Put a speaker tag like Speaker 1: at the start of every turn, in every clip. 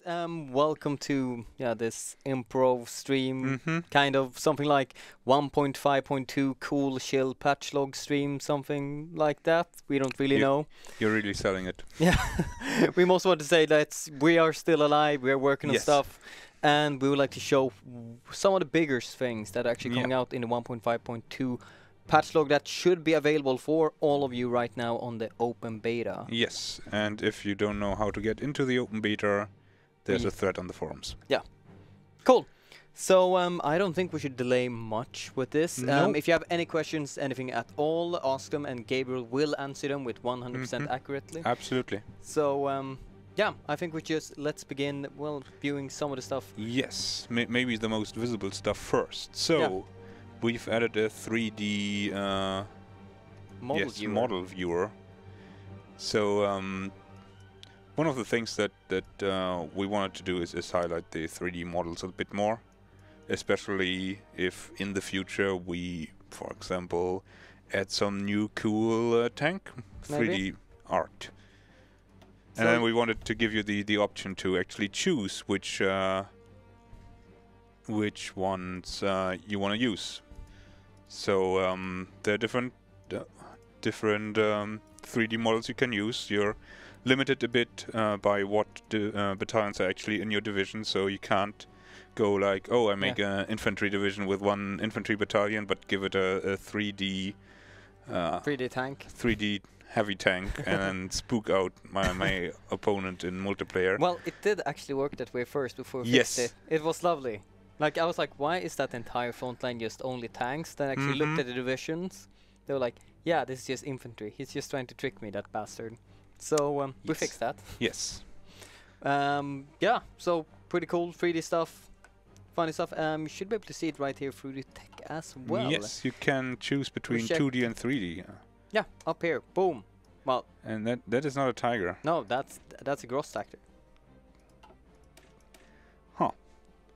Speaker 1: welcome to this improv stream, kind of something like 1.5.2 cool chill patch log stream, something like that. We don't really know.
Speaker 2: You're really selling it.
Speaker 1: Yeah, we most want to say that we are still alive. We are working on stuff, and we would like to show some of the bigger things that are actually coming out in the 1.5.2 patch log that should be available for all of you right now on the open beta.
Speaker 2: Yes, and if you don't know how to get into the open beta, there's a thread on the forums.
Speaker 1: Yeah. Cool. So I don't think we should delay much with this. If you have any questions, anything at all, ask them, and Gabriel will answer them with 100% accurately.
Speaker 2: Absolutely.
Speaker 1: So yeah, I think we just let's begin. Well, viewing some of the stuff.
Speaker 2: Yes, maybe the most visible stuff first. So we've added a 3D model viewer. So one of the things that we wanted to do is highlight the 3D models a bit more, especially if in the future we, for example, add some new cool tank 3D art. So and then we wanted to give you the option to actually choose which ones you want to use. So there are different 3D models you can use. You're limited a bit by what battalions are actually in your division, so you can't go like, oh, I make an infantry division with one infantry battalion, but give it a 3D
Speaker 1: 3D tank,
Speaker 2: 3D heavy tank, and then spook out my opponent in multiplayer.
Speaker 1: Well, it did actually work that way first before we fixed it. It was lovely. Like, I was like, why is that entire front line just only tanks? Then I actually looked at the divisions. They were like, yeah, this is just infantry. He's just trying to trick me, that bastard. So we fixed that.
Speaker 2: Yes.
Speaker 1: Yeah, so pretty cool 3D stuff, funny stuff. You should be able to see it right here through the tech as well.
Speaker 2: Yes, you can choose between 2D and 3D.
Speaker 1: Yeah, up here, boom. Well,
Speaker 2: and that is not a tiger.
Speaker 1: No, that's a gross tactic.
Speaker 2: Huh.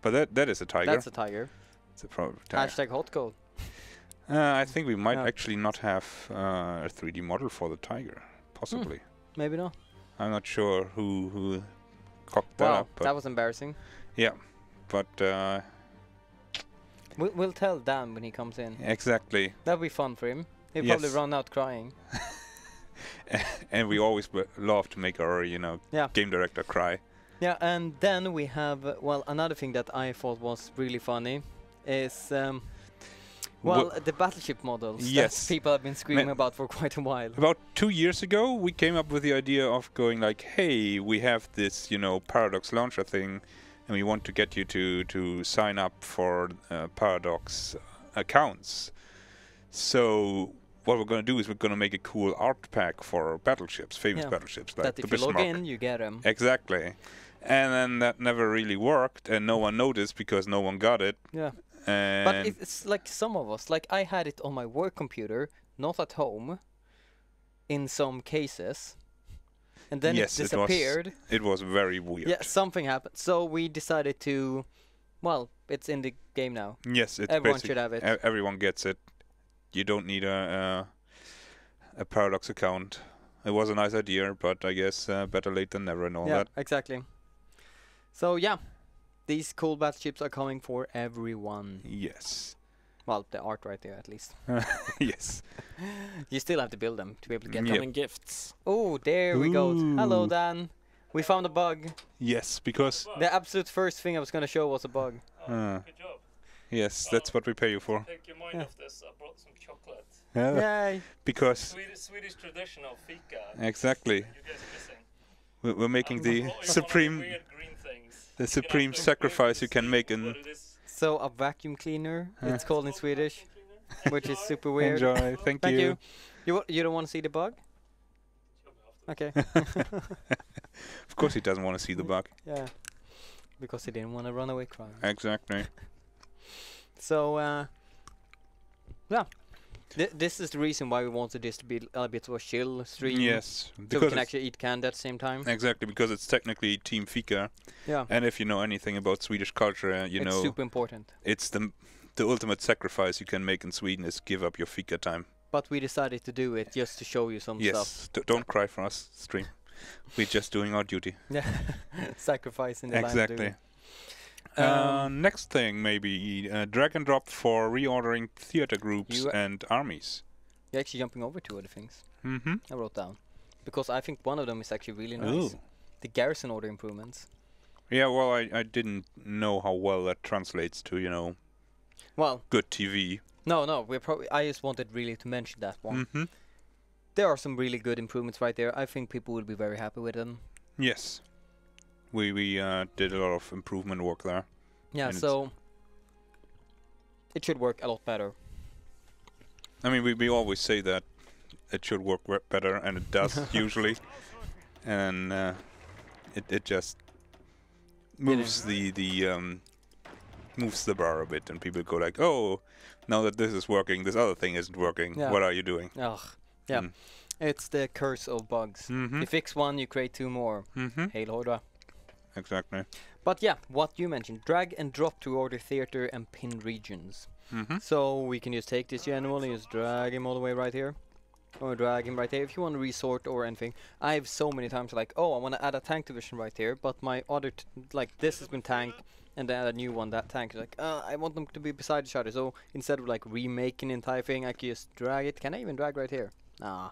Speaker 2: But that is a tiger.
Speaker 1: That's a tiger.
Speaker 2: It's a tiger.
Speaker 1: Hashtag hot code.
Speaker 2: I think we might actually not have a 3D model for the tiger, possibly.
Speaker 1: Maybe not.
Speaker 2: I'm not sure who cocked that up.
Speaker 1: But that was embarrassing.
Speaker 2: Yeah, but
Speaker 1: we'll tell Dan when he comes in.
Speaker 2: Exactly.
Speaker 1: That'll be fun for him. He'll probably run out crying.
Speaker 2: And we always love to make our game director cry.
Speaker 1: Yeah, and then we have another thing that I thought was really funny is the Battleship Models that people have been screaming about for quite a while.
Speaker 2: About 2 years ago, we came up with the idea of going like, hey, we have this, Paradox launcher thing, and we want to get you to sign up for Paradox accounts. So what we're going to do is we're going to make a cool art pack for battleships, famous battleships like the Bismarck.
Speaker 1: If you log in, you get them.
Speaker 2: Exactly. And then that never really worked, and no one noticed because no one got it.
Speaker 1: Yeah. But it's like some of us, like I had it on my work computer, not at home, in some cases, and then it disappeared.
Speaker 2: It was very weird.
Speaker 1: Yeah, something happened. So we decided to, it's in the game now.
Speaker 2: Yes,
Speaker 1: everyone should have it.
Speaker 2: Everyone gets it. You don't need a Paradox account. It was a nice idea, but I guess better late than never and all that.
Speaker 1: Yeah, exactly. So yeah. These cool battleships are coming for everyone.
Speaker 2: Yes.
Speaker 1: Well, the art right there, at least.
Speaker 2: Yes.
Speaker 1: You still have to build them to be able to get
Speaker 3: them in gifts.
Speaker 1: Oh, there we go. Hello, Dan. We found a bug.
Speaker 2: Yes, because
Speaker 1: the absolute first thing I was going to show was a bug.
Speaker 3: Good job.
Speaker 2: Yes, that's what we pay you for.
Speaker 3: Take your mind off this. I brought some chocolate.
Speaker 1: Yay.
Speaker 2: Because
Speaker 3: Swedish tradition of fika.
Speaker 2: Exactly.
Speaker 3: You guys are missing.
Speaker 2: We're making the supreme sacrifice you can make in.
Speaker 1: So a vacuum cleaner, it's called in Swedish, which is super weird.
Speaker 2: Enjoy, thank you.
Speaker 1: You don't want to see the bug? Okay.
Speaker 2: Of course he doesn't want to see the bug.
Speaker 1: Yeah, because he didn't want to run away crying.
Speaker 2: Exactly.
Speaker 1: So, yeah. This is the reason why we wanted this to be a bit of a chill stream.
Speaker 2: Yes.
Speaker 1: So we can actually eat candy at the same time.
Speaker 2: Exactly, because it's technically Team Fika.
Speaker 1: Yeah.
Speaker 2: And if you know anything about Swedish culture, you know...
Speaker 1: It's super important.
Speaker 2: It's the ultimate sacrifice you can make in Sweden is give up your Fika time.
Speaker 1: But we decided to do it just to show you some stuff.
Speaker 2: Yes, don't cry for us, stream. We're just doing our duty.
Speaker 1: Yeah, sacrificing the line of
Speaker 2: Exactly.
Speaker 1: duty.
Speaker 2: Next thing, maybe drag and drop for reordering theater groups
Speaker 1: You-
Speaker 2: and armies.
Speaker 1: You're actually jumping over two other things
Speaker 2: Mm-hmm.
Speaker 1: I wrote down. Because I think one of them is actually really nice.
Speaker 2: Ooh.
Speaker 1: The garrison order improvements.
Speaker 2: Yeah, well, I didn't know how well that translates to,
Speaker 1: Well,
Speaker 2: good TV.
Speaker 1: no, I just wanted really to mention that one.
Speaker 2: Mm-hmm.
Speaker 1: There are some really good improvements right there. I think people will be very happy with them.
Speaker 2: Yes. We did a lot of improvement work there.
Speaker 1: Yeah,
Speaker 2: And
Speaker 1: so it should work a lot better.
Speaker 2: I mean, we always say that it should work better, and it does usually. And it just moves moves the bar a bit, and people go like, "Oh, now that this is working, this other thing isn't working.
Speaker 1: Yeah.
Speaker 2: What are you doing?"
Speaker 1: Ugh. Yeah.
Speaker 2: Mm.
Speaker 1: It's the curse of bugs.
Speaker 2: Mm-hmm.
Speaker 1: You fix one, you create two more.
Speaker 2: Mm-hmm.
Speaker 1: Hail Hydra.
Speaker 2: Exactly.
Speaker 1: But yeah, what you mentioned, drag and drop to order theater and pin regions.
Speaker 2: Mm-hmm.
Speaker 1: So we can just take this general and just drag him all the way right here. Or drag him right there if you want to resort or anything. I've so many times like, oh, I want to add a tank division right here, but my other, like this has been tank, and then add a new one, that tank is like, I want them to be beside each other. So instead of like remaking the entire thing, I can just drag it. Can I even drag right here? Nah.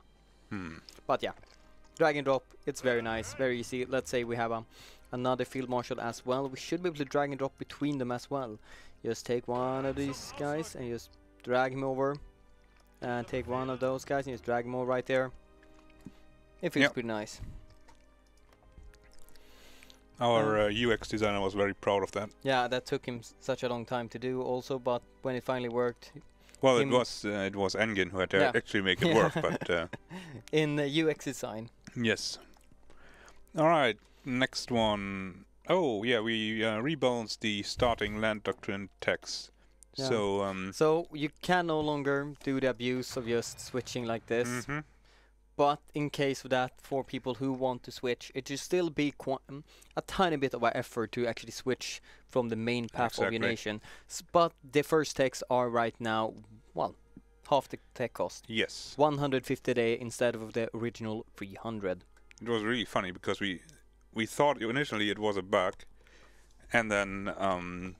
Speaker 1: But yeah, drag and drop, it's very nice, very easy. Let's say we have another field marshal as well. We should be able to drag and drop between them as well. Just take one of these guys and just drag him over. And take one of those guys and just drag them all right there. It feels pretty nice.
Speaker 2: Our UX designer was very proud of that.
Speaker 1: Yeah, that took him such a long time to do also, but when it finally worked...
Speaker 2: Well, it was Engin who had to actually make it work, but...
Speaker 1: in UX design.
Speaker 2: Yes. Alright, next one. Oh, yeah, we rebalanced the starting land doctrine text.
Speaker 1: Yeah.
Speaker 2: So,
Speaker 1: so you can no longer do the abuse of just switching like this. But in case of that, for people who want to switch, it should still be a tiny bit of an effort to actually switch from the main path of your nation. But the first techs are right now, well, half the tech cost.
Speaker 2: Yes.
Speaker 1: 150 a day instead of the original 300.
Speaker 2: It was really funny because we thought initially it was a bug, and then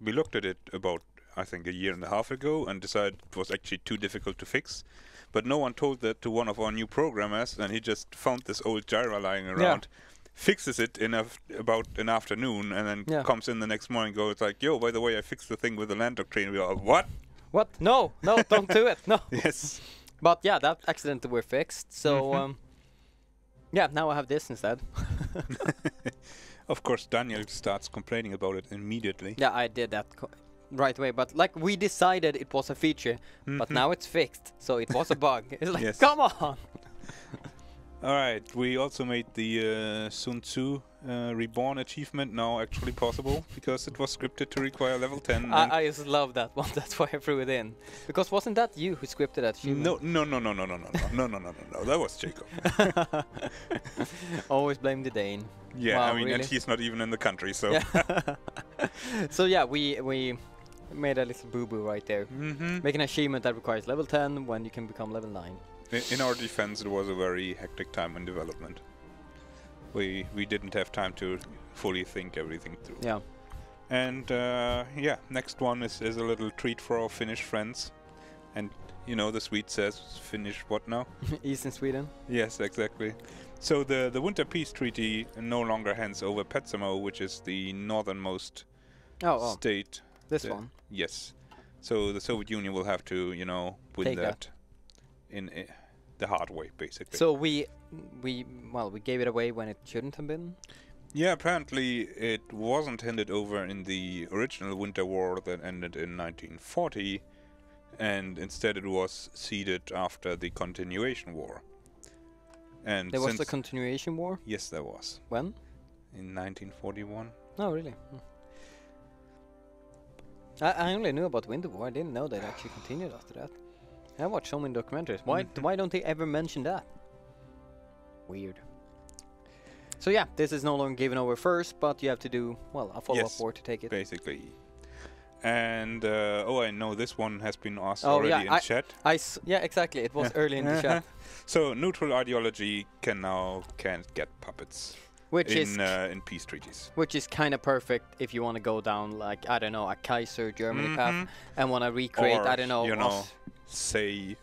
Speaker 2: we looked at it about, I think, a year and a half ago and decided it was actually too difficult to fix. But no one told that to one of our new programmers, and he just found this old gyra lying around, fixes it in about an afternoon, and then comes in the next morning and goes like, "Yo, by the way, I fixed the thing with the land doctrine." We are what?
Speaker 1: What? No, don't do it. No.
Speaker 2: Yes.
Speaker 1: But yeah, that accidentally were fixed. So yeah, now I have this instead.
Speaker 2: Of course, Daniel starts complaining about it immediately.
Speaker 1: Yeah, I did that right away. But like we decided it was a feature, but now it's fixed. So it was a bug. It's like, come on.
Speaker 2: All right, we also made the Sun Tzu Reborn achievement now actually possible because it was scripted to require level 10.
Speaker 1: I just love that one. That's why I threw it in. Because wasn't that you who scripted that achievement?
Speaker 2: No. That was Jacob.
Speaker 1: Always blame the Dane.
Speaker 2: Yeah,
Speaker 1: wow,
Speaker 2: I mean,
Speaker 1: really?
Speaker 2: and he's not even in the country, so.
Speaker 1: Yeah. So yeah, we made a little boo-boo right there. Make an achievement that requires level 10 when you can become level 9.
Speaker 2: In our defense, it was a very hectic time in development. We didn't have time to fully think everything through.
Speaker 1: Yeah.
Speaker 2: And yeah, next one is a little treat for our Finnish friends. And you know, the Swede says Finnish what now?
Speaker 1: Eastern Sweden.
Speaker 2: Yes, exactly. So the Winter Peace Treaty no longer hands over Petsamo, which is the northernmost state.
Speaker 1: This one.
Speaker 2: Yes. So the Soviet Union will have to, you know, win
Speaker 1: Take
Speaker 2: that in the hard way, basically.
Speaker 1: So we gave it away when it shouldn't have been.
Speaker 2: Yeah, apparently it wasn't handed over in the original Winter War that ended in 1940, and instead it was ceded after the Continuation War. And
Speaker 1: there was the Continuation War?
Speaker 2: Yes, there was.
Speaker 1: When?
Speaker 2: In 1941.
Speaker 1: Oh, really? I only knew about Winter War. I didn't know that it actually continued after that. I watched so many documentaries. Why don't they ever mention that? Weird. So yeah, this is no longer given over first, but you have to do, well, a follow-up war to take it.
Speaker 2: Basically. And oh, I know this one has been asked already in chat.
Speaker 1: Yeah, exactly. It was early in the chat.
Speaker 2: So neutral ideology can't get puppets.
Speaker 1: Which
Speaker 2: in peace treaties.
Speaker 1: Which is kind of perfect if you want to go down like, I don't know, a Kaiser Germany path and want to recreate,
Speaker 2: or,
Speaker 1: I don't know,
Speaker 2: you know, say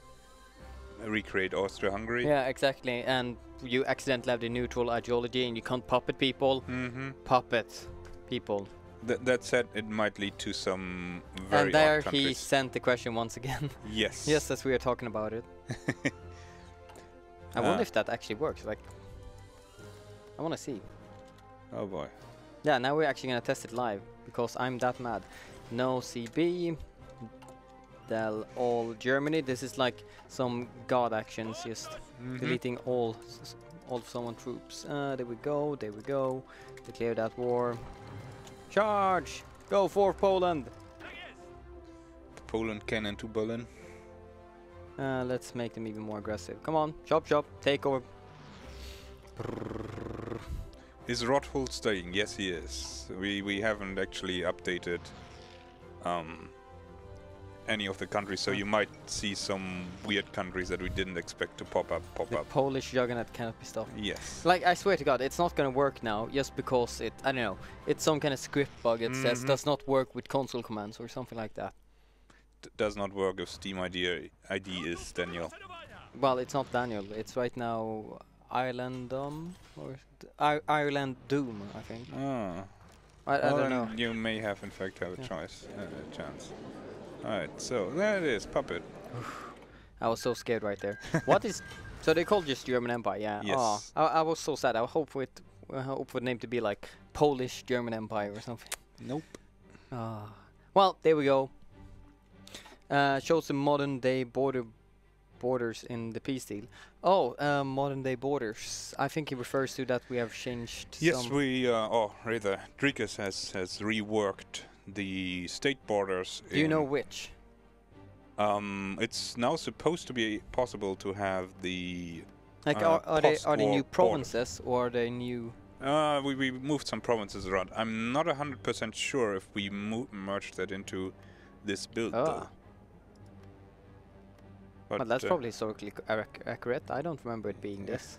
Speaker 2: recreate Austria-Hungary.
Speaker 1: Yeah, exactly. And you accidentally have the neutral ideology and you can't puppet people. Puppet people.
Speaker 2: That said, it might lead to some very
Speaker 1: and there
Speaker 2: odd countries.
Speaker 1: he sent the question once again.
Speaker 2: Yes.
Speaker 1: Yes, as we are talking about it. I wonder if that actually works. Like, I want to see.
Speaker 2: Oh boy.
Speaker 1: Yeah, now we're actually going to test it live because I'm that mad. No CB. Del all Germany. This is like some god actions, just deleting all someone troops. There we go. There we go. Declare that war. Charge! Go for Poland!
Speaker 2: Poland can into Berlin.
Speaker 1: Let's make them even more aggressive. Come on, chop chop, take over.
Speaker 2: Is Rothhold staying? Yes, he is. We haven't actually updated any of the countries, so you might see some weird countries that we didn't expect to pop up.
Speaker 1: Polish juggernaut cannot be stopped.
Speaker 2: Yes.
Speaker 1: Like, I swear to God, it's not gonna work now just because I don't know, it's some kind of script bug. It says does not work with console commands or something like that.
Speaker 2: Does not work if Steam ID is Daniel.
Speaker 1: Well, it's not Daniel. It's right now Ireland or Ireland Doom, I think.
Speaker 2: Ah.
Speaker 1: I don't know.
Speaker 2: You may have in fact have a chance. Alright, so there it is, puppet.
Speaker 1: I was so scared right there. What is? So they called just German Empire, yeah.
Speaker 2: Yes.
Speaker 1: Oh, I was so sad. I hope for the name to be like Polish German Empire or something.
Speaker 2: Nope.
Speaker 1: Well, there we go. Shows the modern day borders in the peace deal. Oh, modern day borders. I think he refers to that we have changed.
Speaker 2: Yes, or rather, Dricus has reworked the state borders.
Speaker 1: Do you know which?
Speaker 2: It's now supposed to be possible to have the
Speaker 1: like are they new provinces or are they new?
Speaker 2: We moved some provinces around. I'm not 100% sure if we merged that into this build though.
Speaker 1: But that's probably historically accurate. I don't remember it being this.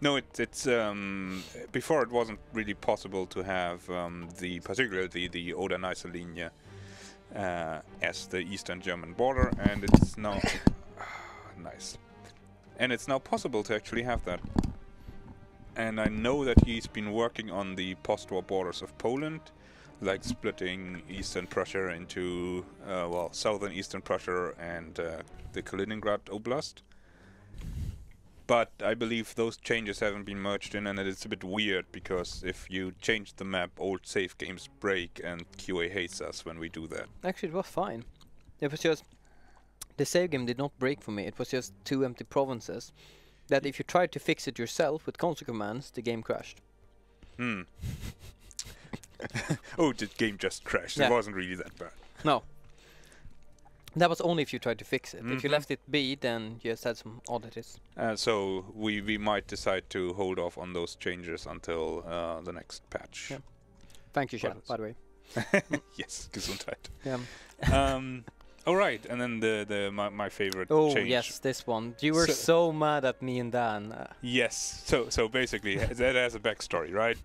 Speaker 2: No, it's before it wasn't really possible to have particularly the Oder-Neisse as the Eastern German border, and it's now nice. And it's now possible to actually have that. And I know that he's been working on the post-war borders of Poland, like splitting Eastern Prussia into southern Eastern Prussia and the Kaliningrad Oblast. But I believe those changes haven't been merged in, and it's a bit weird because if you change the map, old save games break, and QA hates us when we do that.
Speaker 1: Actually, it was fine. It was just the save game did not break for me. It was just two empty provinces. That if you tried to fix it yourself with console commands, the game crashed.
Speaker 2: Oh, the game just crashed. Yeah. It wasn't really that bad.
Speaker 1: No. That was only if you tried to fix it. If you left it be, then you just had some oddities.
Speaker 2: So we might decide to hold off on those changes until the next patch.
Speaker 1: Yeah. Thank you, Chef, by the way.
Speaker 2: Yes, Gesundheit.
Speaker 1: Yeah.
Speaker 2: All right, and then my favorite change.
Speaker 1: Oh yes, this one. You were so mad at me and Dan.
Speaker 2: Yes. So basically, that has a backstory, right?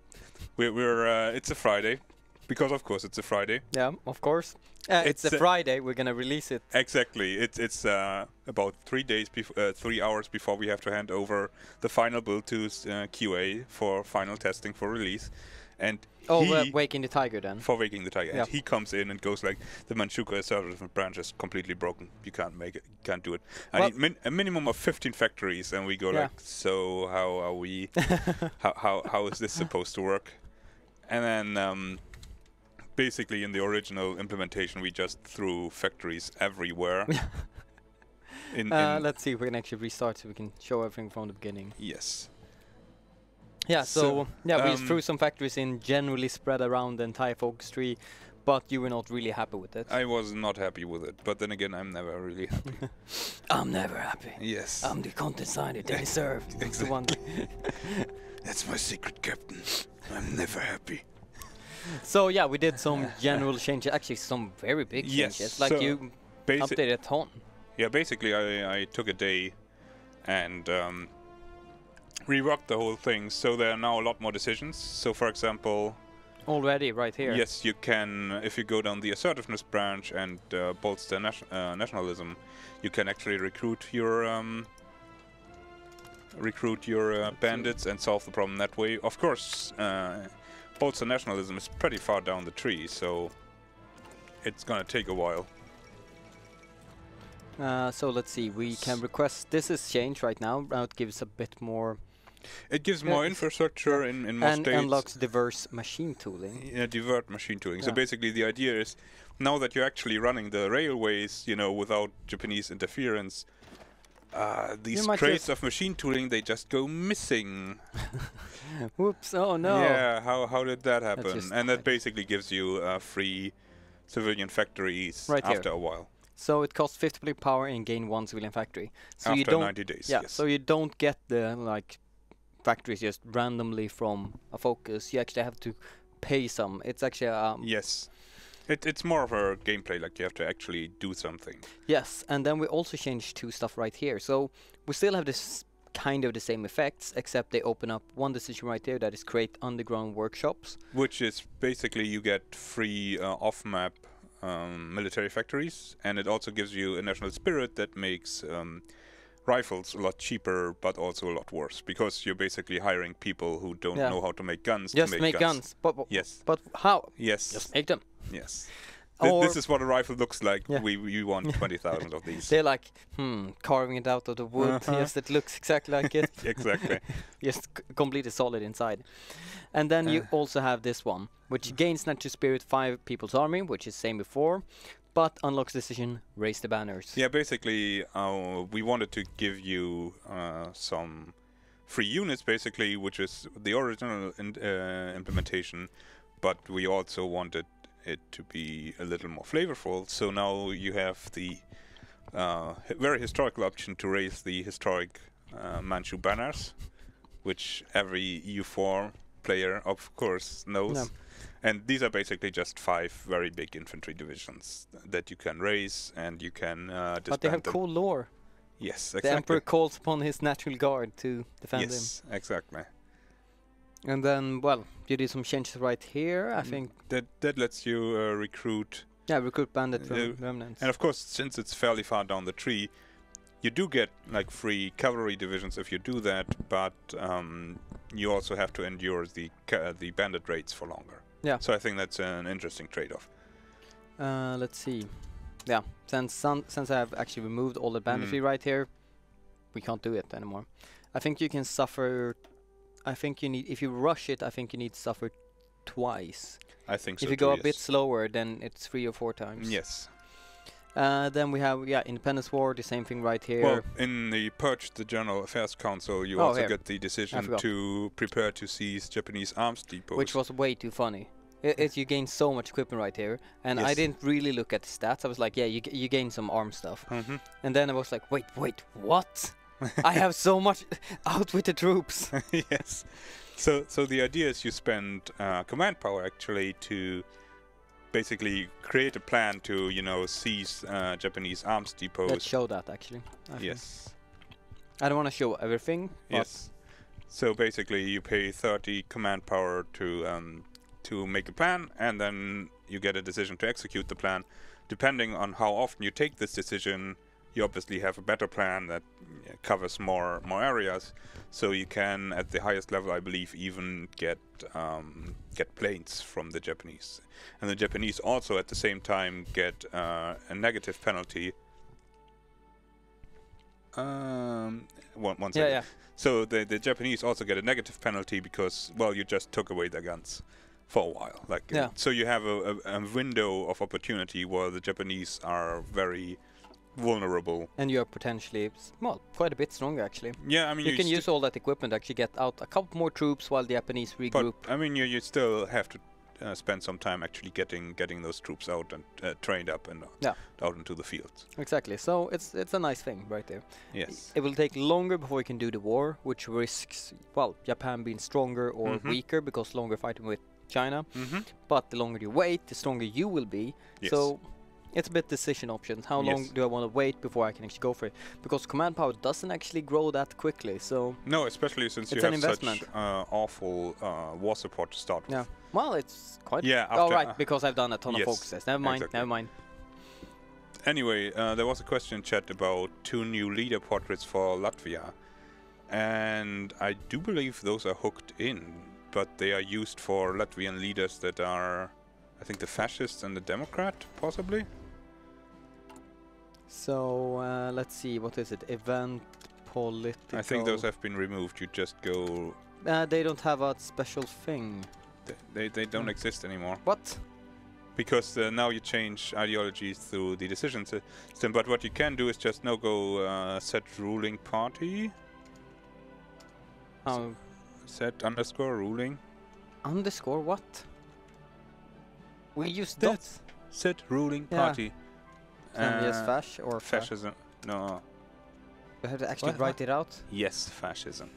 Speaker 2: We're it's a Friday, because of course it's a Friday.
Speaker 1: Yeah, of course. It's a Friday. We're gonna release it.
Speaker 2: Exactly. It's about 3 hours before we have to hand over the final build to QA for final testing for release. And
Speaker 1: Waking the Tiger then.
Speaker 2: For Waking the Tiger. Yeah. And he comes in and goes like, the Manchu assertive branch is completely broken. You can't make it. You can't do it. I need a minimum of 15 factories. And we go like, so how are we? how is this supposed to work? And then basically in the original implementation, we just threw factories everywhere.
Speaker 1: Let's see if we can actually restart so we can show everything from the beginning.
Speaker 2: Yes.
Speaker 1: Yeah, so we just threw some factories in, generally spread around the entire focus tree, but you were not really happy with it.
Speaker 2: I was not happy with it, but then again, I'm never really happy.
Speaker 1: I'm never happy.
Speaker 2: Yes.
Speaker 1: I'm the content designer they deserve.
Speaker 2: Exactly. That's my secret, Captain. I'm never happy.
Speaker 1: So yeah, we did some general changes. Actually, some very big changes. Like
Speaker 2: so
Speaker 1: you updated a ton.
Speaker 2: Yeah, basically I took a day and reworked the whole thing. So there are now a lot more decisions. So for example,
Speaker 1: already right here.
Speaker 2: yes, you can, if you go down the assertiveness branch and bolster nationalism, you can actually recruit your bandits and solve the problem that way. Of course, bolster nationalism is pretty far down the tree, so it's gonna take a while.
Speaker 1: So let's see, we can request, this is changed right now, it gives a bit more...
Speaker 2: It gives more infrastructure in more states.
Speaker 1: And unlocks diverse machine tooling.
Speaker 2: Yeah, divert machine tooling. So basically the idea is, now that you're actually running the railways, you know, without Japanese interference, these crates of machine tooling, they just go missing.
Speaker 1: Whoops, oh no.
Speaker 2: Yeah, how did that happen? And that basically gives you free civilian factories after a while.
Speaker 1: So it costs 50 power and gain 1 civilian factory. So
Speaker 2: after
Speaker 1: you don't,
Speaker 2: 90 days,
Speaker 1: yeah,
Speaker 2: yes.
Speaker 1: so you don't get the like factories just randomly from a focus. You actually have to pay some. It's actually
Speaker 2: yes. It's more of a gameplay, like you have to actually do something.
Speaker 1: Yes, and then we also changed 2 stuff right here. So we still have this kind of the same effects, except they open up one decision right there that is create underground workshops.
Speaker 2: Which is basically you get free off-map military factories, and it also gives you a national spirit that makes rifles a lot cheaper, but also a lot worse, because you're basically hiring people who don't know how to make guns.
Speaker 1: Just
Speaker 2: to make
Speaker 1: guns. But
Speaker 2: yes.
Speaker 1: But how?
Speaker 2: Yes.
Speaker 1: Just make them.
Speaker 2: Yes. This is what a rifle looks like. Yeah. We want 20,000 of these.
Speaker 1: They're like, carving it out of the wood. Yes, it looks exactly like it.
Speaker 2: Exactly.
Speaker 1: Just completely solid inside. And then you also have this one, which gains natural spirit 5 people's army, which is same before, but unlocks decision raise the banners.
Speaker 2: Yeah, basically, we wanted to give you some free units, basically, which is the original implementation, but we also wanted it to be a little more flavorful. So now you have the very historical option to raise the historic Manchu banners, which every EU4 player, of course, knows. No. And these are basically just 5 very big infantry divisions that you can raise, and you can disband
Speaker 1: But they have
Speaker 2: them.
Speaker 1: cool lore.
Speaker 2: Yes, exactly.
Speaker 1: The Emperor calls upon his natural guard to defend him.
Speaker 2: Yes, exactly.
Speaker 1: And then, well, you did some changes right here, I think.
Speaker 2: That lets you recruit...
Speaker 1: Yeah, recruit bandit remnants.
Speaker 2: And of course, since it's fairly far down the tree, you do get like free cavalry divisions if you do that, but you also have to endure the bandit raids for longer.
Speaker 1: Yeah.
Speaker 2: So I think that's an interesting trade-off.
Speaker 1: Let's see. Yeah, since I've actually removed all the banditry right here, we can't do it anymore. I think you can suffer... I think you need... If you rush it, I think you need to suffer twice.
Speaker 2: I think so.
Speaker 1: If you go a bit slower, then it's 3 or 4 times.
Speaker 2: Yes.
Speaker 1: Then we have, Independence War, the same thing right here.
Speaker 2: Well, in the Purge, the General Affairs Council, you also get the decision to prepare to seize Japanese arms depots.
Speaker 1: Which was way too funny. You gain so much equipment right here, and I didn't really look at the stats. I was like, yeah, you gain some arm stuff. And then I was like, wait, what? I have so much out with the troops.
Speaker 2: Yes. So the idea is you spend command power actually to basically create a plan to, seize Japanese arms depots.
Speaker 1: Let's show that actually.
Speaker 2: Yes.
Speaker 1: I don't want to show everything.
Speaker 2: Yes. So basically, you pay 30 command power to make a plan, and then you get a decision to execute the plan. Depending on how often you take this decision, you obviously have a better plan that covers more areas. So you can, at the highest level, I believe, even get planes from the Japanese. And the Japanese also, at the same time, get a negative penalty. One second.
Speaker 1: Yeah.
Speaker 2: So the Japanese also get a negative penalty because, well, you just took away their guns for a while. So you have a window of opportunity where the Japanese are very vulnerable.
Speaker 1: And you're potentially, quite a bit stronger actually.
Speaker 2: Yeah, I mean,
Speaker 1: you can use all that equipment to actually get out a couple more troops while the Japanese regroup.
Speaker 2: But, I mean, you still have to spend some time actually getting those troops out and trained up and out into the fields.
Speaker 1: Exactly. So it's a nice thing right there.
Speaker 2: Yes.
Speaker 1: It will take longer before we can do the war, which risks, well, Japan being stronger or weaker because longer fighting with China. But the longer you wait, the stronger you will be.
Speaker 2: Yes.
Speaker 1: So it's a bit decision options. How long do I want to wait before I can actually go for it? Because command power doesn't actually grow that quickly. So
Speaker 2: no, especially since you have such awful war support to start with.
Speaker 1: Yeah. Well, it's quite.
Speaker 2: Yeah.
Speaker 1: Oh, right, because I've done a ton of focuses. Never mind.
Speaker 2: Exactly.
Speaker 1: Never mind.
Speaker 2: Anyway, there was a question in chat about 2 new leader portraits for Latvia, and I do believe those are hooked in, but they are used for Latvian leaders that are, I think, the fascists and the Democrat, possibly.
Speaker 1: So let's see, what is it? Event political.
Speaker 2: I think those have been removed. You just go.
Speaker 1: They don't have a special thing.
Speaker 2: They don't exist anymore.
Speaker 1: What?
Speaker 2: Because now you change ideologies through the decision system. But what you can do is just now go set ruling party.
Speaker 1: Oh.
Speaker 2: Set underscore ruling.
Speaker 1: Underscore what? We use dots.
Speaker 2: Set ruling party.
Speaker 1: Yes, fash or
Speaker 2: fascism. No.
Speaker 1: You have to actually write it out.
Speaker 2: Yes, fascism.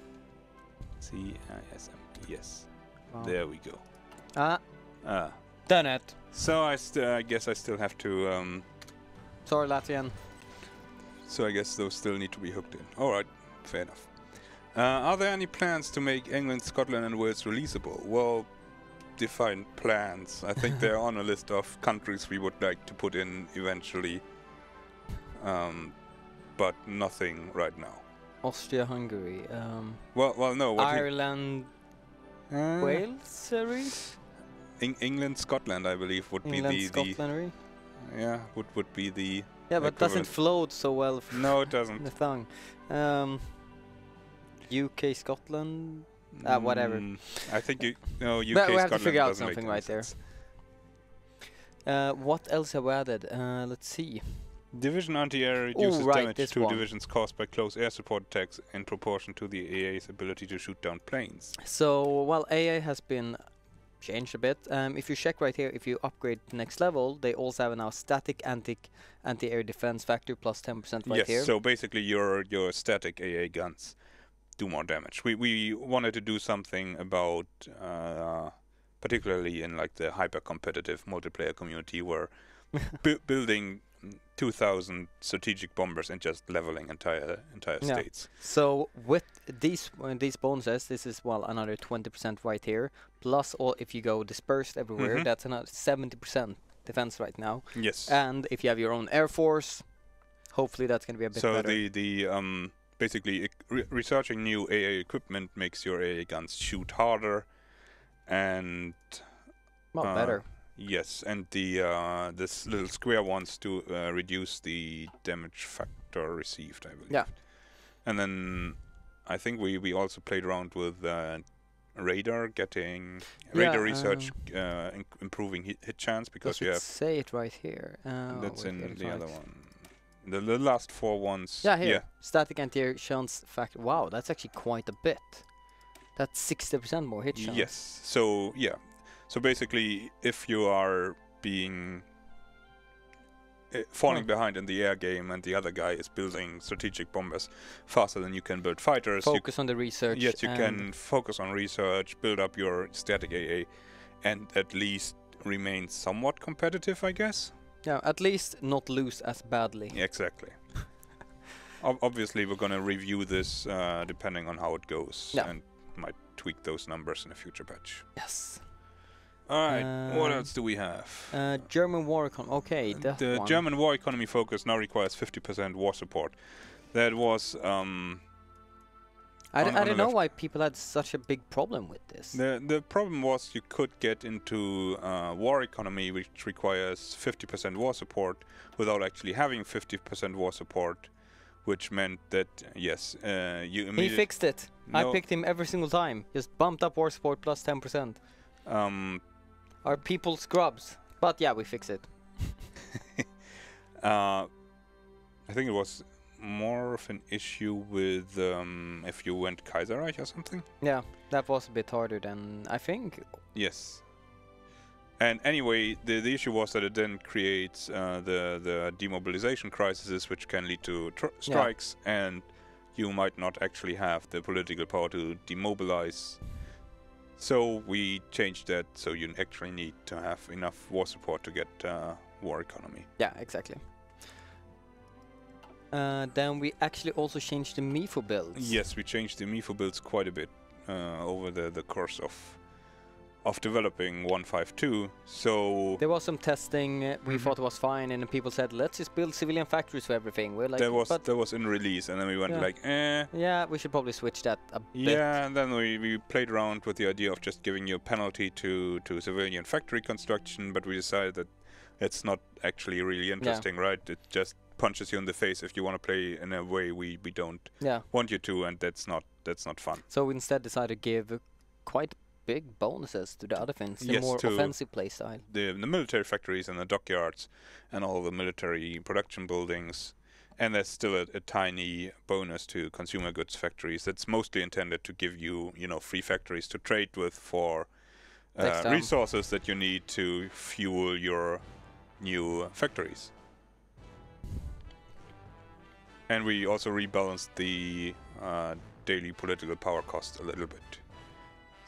Speaker 2: C-I-S-M. Yes.
Speaker 1: Wow.
Speaker 2: There we go.
Speaker 1: Done it.
Speaker 2: So I guess I still have to.
Speaker 1: Sorry, Latvian.
Speaker 2: So I guess those still need to be hooked in. All right, fair enough. Are there any plans to make England, Scotland, and Wales releasable? Well, define plans. I think they're on a list of countries we would like to put in eventually, but nothing right now.
Speaker 1: Austria, Hungary.
Speaker 2: Well, no.
Speaker 1: Ireland, Wales, series.
Speaker 2: England, Scotland, I believe, would
Speaker 1: England,
Speaker 2: be
Speaker 1: Scotland,
Speaker 2: yeah, would be the.
Speaker 1: Yeah, but doesn't float so well.
Speaker 2: No, it doesn't.
Speaker 1: The tongue. UK, Scotland. Whatever.
Speaker 2: I think UK,
Speaker 1: but we
Speaker 2: Scotland
Speaker 1: have to figure out
Speaker 2: doesn't
Speaker 1: something
Speaker 2: make
Speaker 1: right
Speaker 2: sense.
Speaker 1: there. What else have we added? Let's see.
Speaker 2: Division anti-air reduces damage to divisions caused by close air support attacks in proportion to the AA's ability to shoot down planes.
Speaker 1: So, well, AA has been changed a bit. If you check right here, if you upgrade to next level, they also have now static anti-air defense factor plus 10% right here.
Speaker 2: Yes, so basically your static AA guns do more damage. We wanted to do something about, particularly in like the hyper-competitive multiplayer community, where building 2,000 strategic bombers and just leveling entire states.
Speaker 1: So with these bonuses, this is another 20% right here. Plus, if you go dispersed everywhere, that's another 70% defense right now.
Speaker 2: Yes.
Speaker 1: And if you have your own air force, hopefully that's going to be a bit better.
Speaker 2: So the basically researching new AA equipment makes your AA guns shoot harder, and
Speaker 1: better.
Speaker 2: Yes, and the this little square ones to reduce the damage factor received, I believe.
Speaker 1: Yeah.
Speaker 2: And then I think we also played around with radar, getting radar research, improving hit chance, because you have.
Speaker 1: Say it right here.
Speaker 2: That's in the other one. The last 4 ones.
Speaker 1: Yeah, here. Yeah. Static anti-air chance factor. Wow, that's actually quite a bit. That's 60% more hit chance.
Speaker 2: Yes. So yeah. So basically, if you are being falling behind in the air game and the other guy is building strategic bombers faster than you can build fighters,
Speaker 1: focus on the research.
Speaker 2: Yes, you can focus on research, build up your static AA, and at least remain somewhat competitive, I guess.
Speaker 1: Yeah, at least not lose as badly.
Speaker 2: Exactly. Obviously, we're going to review this depending on how it goes, and might tweak those numbers in a future patch.
Speaker 1: Yes.
Speaker 2: Alright, what else do we have?
Speaker 1: German war economy. Okay,
Speaker 2: the German war economy focus now requires 50% war support. That was.
Speaker 1: I don't know why people had such a big problem with this.
Speaker 2: The problem was you could get into war economy, which requires 50% war support, without actually having 50% war support, which meant that yes, you immediately.
Speaker 1: He fixed it. No. I picked him every single time. Just bumped up war support plus 10%. Are people scrubs? But yeah, we fix it.
Speaker 2: I think it was more of an issue with if you went Kaiserreich or something.
Speaker 1: Yeah, that was a bit harder than I think.
Speaker 2: Yes. And anyway, the issue was that it then creates the demobilization crises, which can lead to strikes, and you might not actually have the political power to demobilize. So we changed that, so you actually need to have enough war support to get war economy.
Speaker 1: Yeah, exactly. Then we actually also changed the MIFO builds.
Speaker 2: Yes, we changed the MIFO builds quite a bit over the course of developing 1.5.2. So
Speaker 1: there was some testing. We thought it was fine, and then people said, "Let's just build civilian factories for everything." We're like,
Speaker 2: that was in release, and then we went like, eh.
Speaker 1: Yeah, we should probably switch that a bit.
Speaker 2: Yeah, and then we played around with the idea of just giving you a penalty to civilian factory construction, but we decided that it's not actually really interesting, right? It just punches you in the face if you want to play in a way we don't want you to, and that's not fun.
Speaker 1: So we instead decided to give quite big bonuses to the other things, the more offensive playstyle.
Speaker 2: The military factories and the dockyards and all the military production buildings, and there's still a tiny bonus to consumer goods factories that's mostly intended to give you, free factories to trade with for resources that you need to fuel your new factories. And we also rebalanced the daily political power cost a little bit.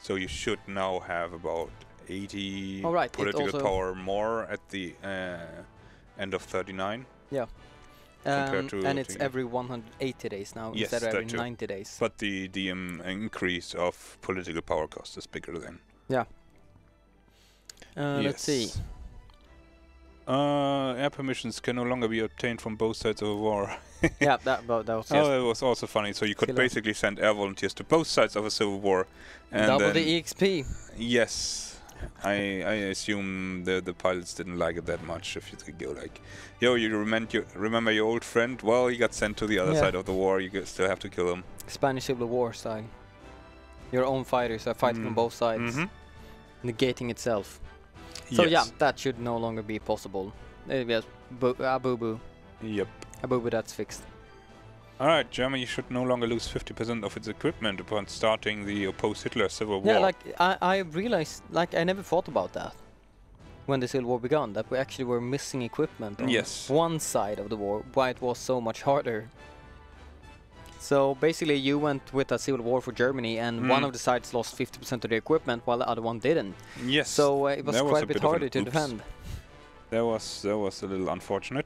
Speaker 2: So you should now have about 80 political power more at the end of 39.
Speaker 1: Yeah. And it's every 180 days now instead of every 90 days.
Speaker 2: But the increase of political power cost is bigger then.
Speaker 1: Yeah. Let's see.
Speaker 2: Air permissions can no longer be obtained from both sides of a war.
Speaker 1: Yeah, that was.
Speaker 2: It was also funny. So you could basically send air volunteers to both sides of a civil war, and
Speaker 1: double the EXP.
Speaker 2: Yes, I assume the pilots didn't like it that much. If you could go like, yo, you remember your old friend? Well, he got sent to the other side of the war. You still have to kill him.
Speaker 1: Spanish Civil War style. Your own fighters are fighting on both sides, negating itself. So yeah, that should no longer be possible. Yes, boo-boo.
Speaker 2: Yep.
Speaker 1: A boo-boo, that's fixed.
Speaker 2: Alright, Germany should no longer lose 50% of its equipment upon starting the opposed-Hitler civil war.
Speaker 1: Yeah, like, I realized, like, I never thought about that when the civil war began, that we actually were missing equipment on one side of the war, why it was so much harder. So basically you went with a civil war for Germany, and one of the sides lost 50% of the equipment while the other one didn't.
Speaker 2: Yes.
Speaker 1: So it was quite a bit harder to defend.
Speaker 2: That was a little unfortunate.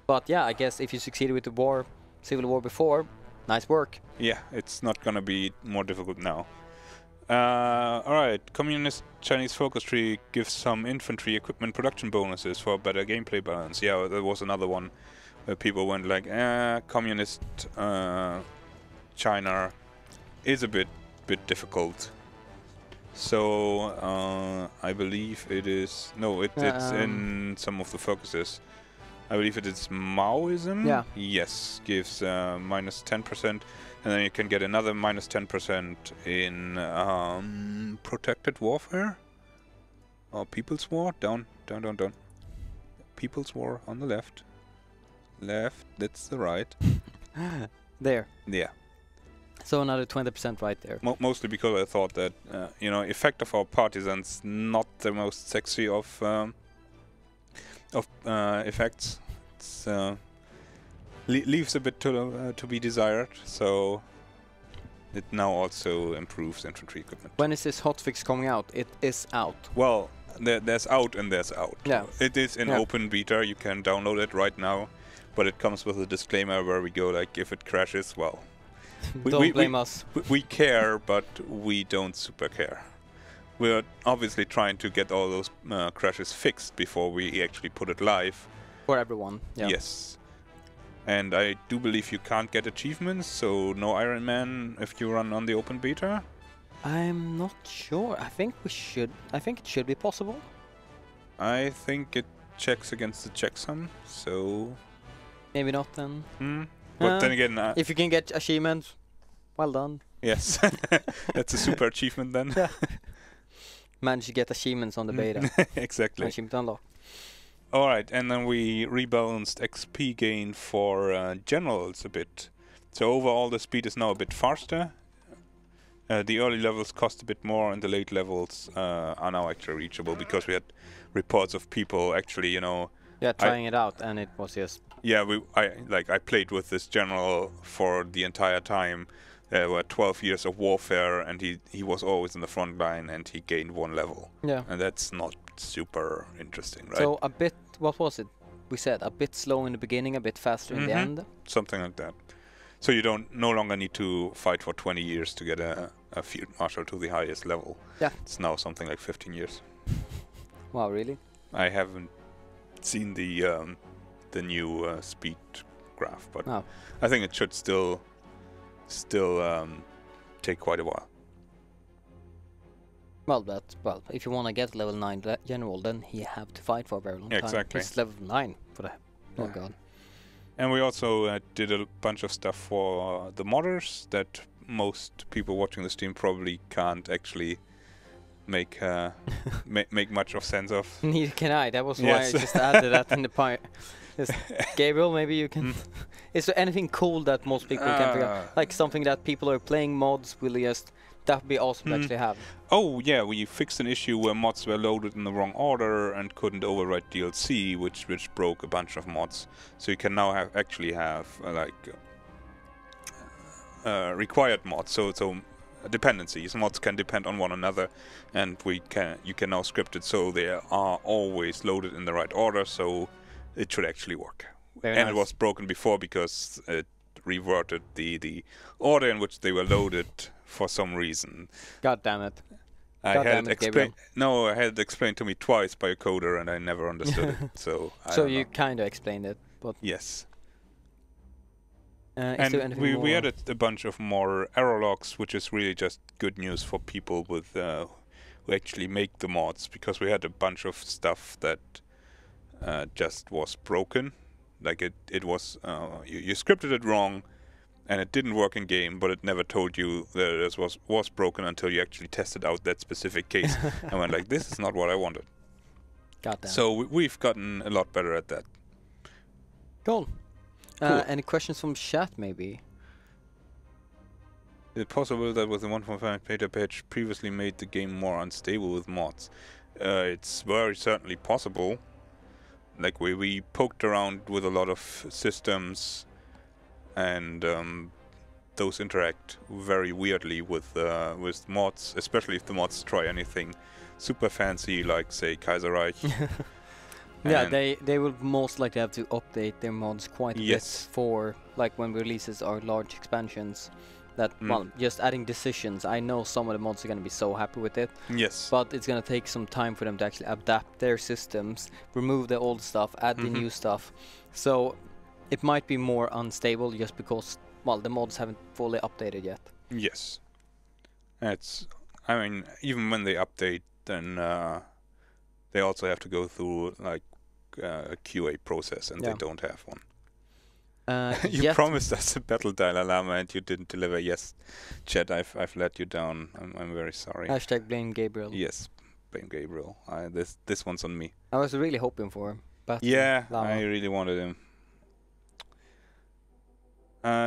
Speaker 1: But yeah, I guess if you succeeded with the civil war before, nice work.
Speaker 2: Yeah, it's not gonna be more difficult now. Alright, Communist Chinese Focus Tree gives some infantry equipment production bonuses for better gameplay balance. Yeah, there was another one where people went like, communist China is a bit difficult. So I believe it is it's in some of the focuses. I believe it is Maoism.
Speaker 1: Yeah.
Speaker 2: Yes, gives minus 10%, and then you can get another minus 10% in protected warfare or People's War. Down. People's War on the left. That's the right.
Speaker 1: There.
Speaker 2: Yeah.
Speaker 1: So another 20% right there.
Speaker 2: Mostly because I thought that effect of our partisans not the most sexy of effects. It's leaves a bit to be desired. So it now also improves infantry equipment.
Speaker 1: When is this hotfix coming out? It is out.
Speaker 2: Well, there's out and there's out.
Speaker 1: Yeah.
Speaker 2: It is in open beta. You can download it right now. But it comes with a disclaimer where we go like, if it crashes, well,
Speaker 1: don't blame us.
Speaker 2: We care, but we don't super care. We're obviously trying to get all those crashes fixed before we actually put it live.
Speaker 1: For everyone, yeah.
Speaker 2: Yes. And I do believe you can't get achievements, so no Iron Man if you run on the open beta.
Speaker 1: I'm not sure. I think it should be possible.
Speaker 2: I think it checks against the checksum, so...
Speaker 1: Maybe not then.
Speaker 2: But then again...
Speaker 1: if you can get achievements, well done.
Speaker 2: Yes. That's a super achievement then.
Speaker 1: Yeah. Managed to get achievements on the beta.
Speaker 2: Exactly.
Speaker 1: Achievement unlocked.
Speaker 2: Alright, and then we rebalanced XP gain for generals a bit. So overall the speed is now a bit faster. The early levels cost a bit more, and the late levels are now actually reachable because we had reports of people actually, you know.
Speaker 1: Yeah, trying it out, and it was just.
Speaker 2: Yeah, I played with this general for the entire time. There were 12 years of warfare, and he was always in the front line, and he gained 1 level.
Speaker 1: Yeah.
Speaker 2: And that's not super interesting, right?
Speaker 1: So a bit. What was it? We said a bit slow in the beginning, a bit faster in the end.
Speaker 2: Something like that. So you no longer need to fight for 20 years to get a field marshal to the highest level.
Speaker 1: Yeah.
Speaker 2: It's now something like 15 years.
Speaker 1: Wow, really?
Speaker 2: I haven't seen the new speed graph, but I think it should still take quite a while.
Speaker 1: Well, if you want to get level 9 general, then you have to fight for a very long time.
Speaker 2: Exactly.
Speaker 1: It's level 9 for that. Oh god.
Speaker 2: And we also did a bunch of stuff for the modders that most people watching the stream probably can't actually make make much of sense of.
Speaker 1: Neither can I. That was why I just added that in the part. Gabriel, maybe you can. Is there anything cool that most people can figure out? Like something that people are playing mods will just. That would be awesome to actually have.
Speaker 2: Oh yeah, we fixed an issue where mods were loaded in the wrong order and couldn't overwrite DLC, which broke a bunch of mods. So you can now actually have required mods. So dependencies. Mods can depend on one another, and you can now script it so they are always loaded in the right order. So it should actually work.
Speaker 1: Very
Speaker 2: and
Speaker 1: nice.
Speaker 2: It was broken before because it reverted the order in which they were loaded for some reason.
Speaker 1: God damn it.
Speaker 2: I had it explained to me twice by a coder, and I never understood it. So
Speaker 1: so you kind of explained it, but
Speaker 2: yes.
Speaker 1: And
Speaker 2: we added a bunch of more error logs, which is really just good news for people with who actually make the mods, because we had a bunch of stuff that just was broken. Like it was you scripted it wrong, and it didn't work in game, but it never told you that it was broken until you actually tested out that specific case and went like, this is not what I wanted.
Speaker 1: Got that.
Speaker 2: So we've gotten a lot better at that.
Speaker 1: Cool.
Speaker 2: Cool.
Speaker 1: Any questions from chat, maybe?
Speaker 2: Is it possible that with the 1.5 beta patch previously made the game more unstable with mods? It's very certainly possible. Like we poked around with a lot of systems, and those interact very weirdly with mods, especially if the mods try anything super fancy, like say Kaiserreich.
Speaker 1: Yeah, they will most likely have to update their mods quite a bit for like when releases are large expansions. That well, just adding decisions. I know some of the mods are going to be so happy with it.
Speaker 2: Yes.
Speaker 1: But it's going to take some time for them to actually adapt their systems, remove the old stuff, add the new stuff. So it might be more unstable just because, well, the mods haven't fully updated yet.
Speaker 2: Yes. I mean, even when they update, then they also have to go through like a QA process, and they don't have one. You promised us a battle Dalai Lama and you didn't deliver. Yes, chat, I've let you down. I'm very sorry.
Speaker 1: Hashtag blame Gabriel.
Speaker 2: Yes, blame Gabriel. This one's on me.
Speaker 1: I was really hoping for him.
Speaker 2: Yeah, I really wanted him.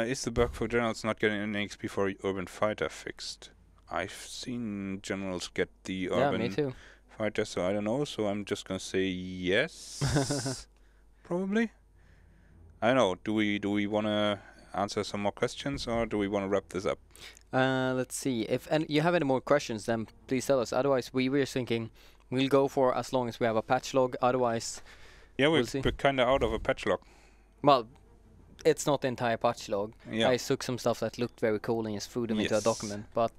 Speaker 2: Is the bug for generals not getting any XP for Urban Fighter fixed? I've seen generals get the Urban Fighter, so I don't know. So I'm just gonna say yes. Probably. I don't know. Do we want to answer some more questions, or do we want to wrap this up?
Speaker 1: Let's see. If you have any more questions, then please tell us. Otherwise, we were thinking we'll go for as long as we have a patch log. Otherwise,
Speaker 2: yeah, we're kind of out of a patch log.
Speaker 1: Well, it's not the entire patch log.
Speaker 2: Yeah.
Speaker 1: I took some stuff that looked very cool and just threw them into a document. But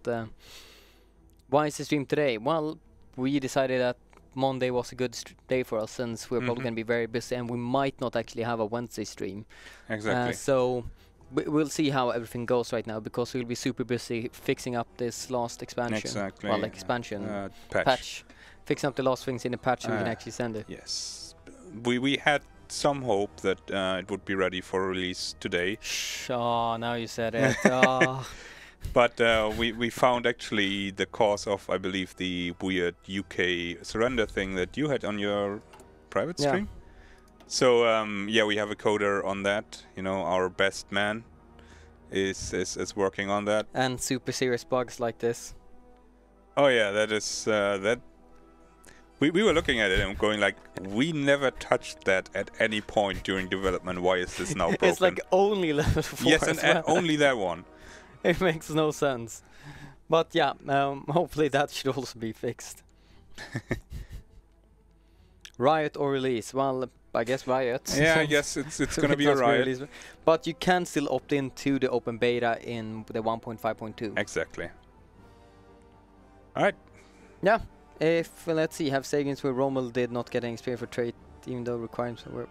Speaker 1: why is the stream today? Well, we decided that Monday was a good day for us, since we're probably going to be very busy, and we might not actually have a Wednesday stream.
Speaker 2: Exactly.
Speaker 1: So we'll see how everything goes right now, because we'll be super busy fixing up this last expansion.
Speaker 2: Exactly.
Speaker 1: Well, like expansion
Speaker 2: patch.
Speaker 1: Fixing up the last things in the patch, so we can actually send it.
Speaker 2: Yes. We had some hope that it would be ready for release today.
Speaker 1: Oh, now you said it.
Speaker 2: But we found actually the cause of, I believe, the weird UK surrender thing that you had on your private stream. So yeah, we have a coder on that, you know, our best man. is working on that.
Speaker 1: And super serious bugs like this.
Speaker 2: Oh yeah, that is that. We were looking at it and going like, we never touched that at any point during development. Why is this now broken?
Speaker 1: It's like only level 4.
Speaker 2: Yes, and only that one.
Speaker 1: It makes no sense. But yeah, hopefully that should also be fixed. Riot or release? Well, I guess Riot.
Speaker 2: Yeah, I guess it's gonna be a Riot.
Speaker 1: Release, but you can still opt into the open beta in the 1.5.2.
Speaker 2: Exactly. All right.
Speaker 1: Yeah. If let's see, have Sagans where Rommel did not get any experience for trait, even though requirements were.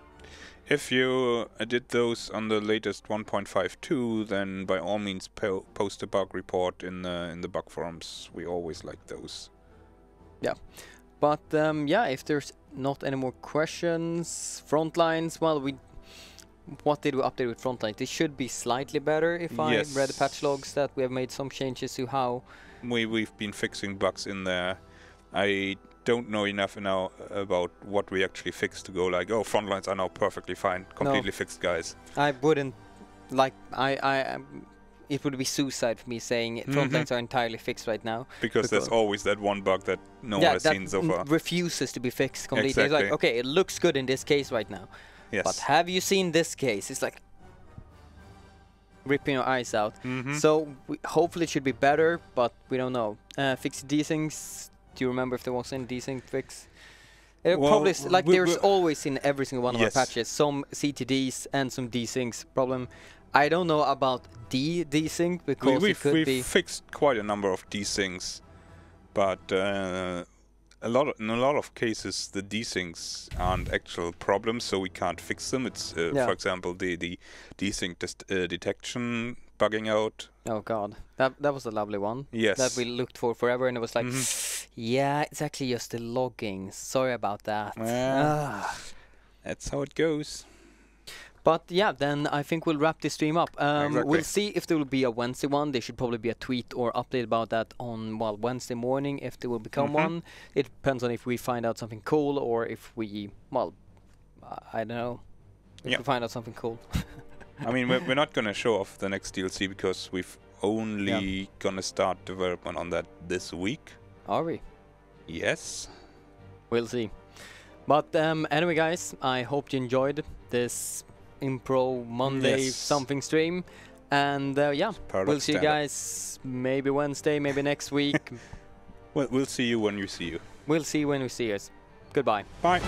Speaker 2: If you did those on the latest 1.52, then by all means post a bug report in the bug forums. We always like those.
Speaker 1: Yeah, but yeah, if there's not any more questions, Frontlines. Well, what did we update with Frontlines? It should be slightly better. If I read the patch logs, that we have made some changes to how
Speaker 2: we've been fixing bugs in there. I don't know enough now about what we actually fixed to go like, oh, Frontlines are now perfectly fine, completely fixed, guys.
Speaker 1: I wouldn't like it would be suicide for me saying Frontlines are entirely fixed right now.
Speaker 2: Because there's always that one bug that no one has seen so far.
Speaker 1: Refuses to be fixed completely.
Speaker 2: Exactly.
Speaker 1: It's like, okay, it looks good in this case right now.
Speaker 2: Yes.
Speaker 1: But have you seen this case? It's like ripping your eyes out. So hopefully it should be better, but we don't know. Fix desyncs. Do you remember if there was any desync fix? Well, probably like there's always in every single one of our patches some CTDs and some desyncs problem. I don't know about desync because we've
Speaker 2: fixed quite a number of desyncs, but in a lot of cases the desyncs aren't actual problems, so we can't fix them. It's for example the desync detection bugging out.
Speaker 1: Oh god, that was a lovely one.
Speaker 2: Yes,
Speaker 1: that we looked for forever, and it was like, yeah, it's actually just the logging. Sorry about that.
Speaker 2: That's how it goes.
Speaker 1: But yeah, then I think we'll wrap this stream up.
Speaker 2: Exactly.
Speaker 1: We'll see if there will be a Wednesday one. There should probably be a tweet or update about that on Wednesday morning if there will become one. It depends on if we find out something cool or if we, I don't know, if we find out something cool.
Speaker 2: I mean, we're not gonna show off the next DLC because we've only gonna start development on that this week.
Speaker 1: Are we?
Speaker 2: Yes.
Speaker 1: We'll see. But anyway, guys, I hope you enjoyed this Impro Monday something stream. And yeah, we'll see you guys maybe Wednesday, maybe next week.
Speaker 2: Well, we'll see you when you see you.
Speaker 1: We'll see you when we see us. Goodbye.
Speaker 2: Bye.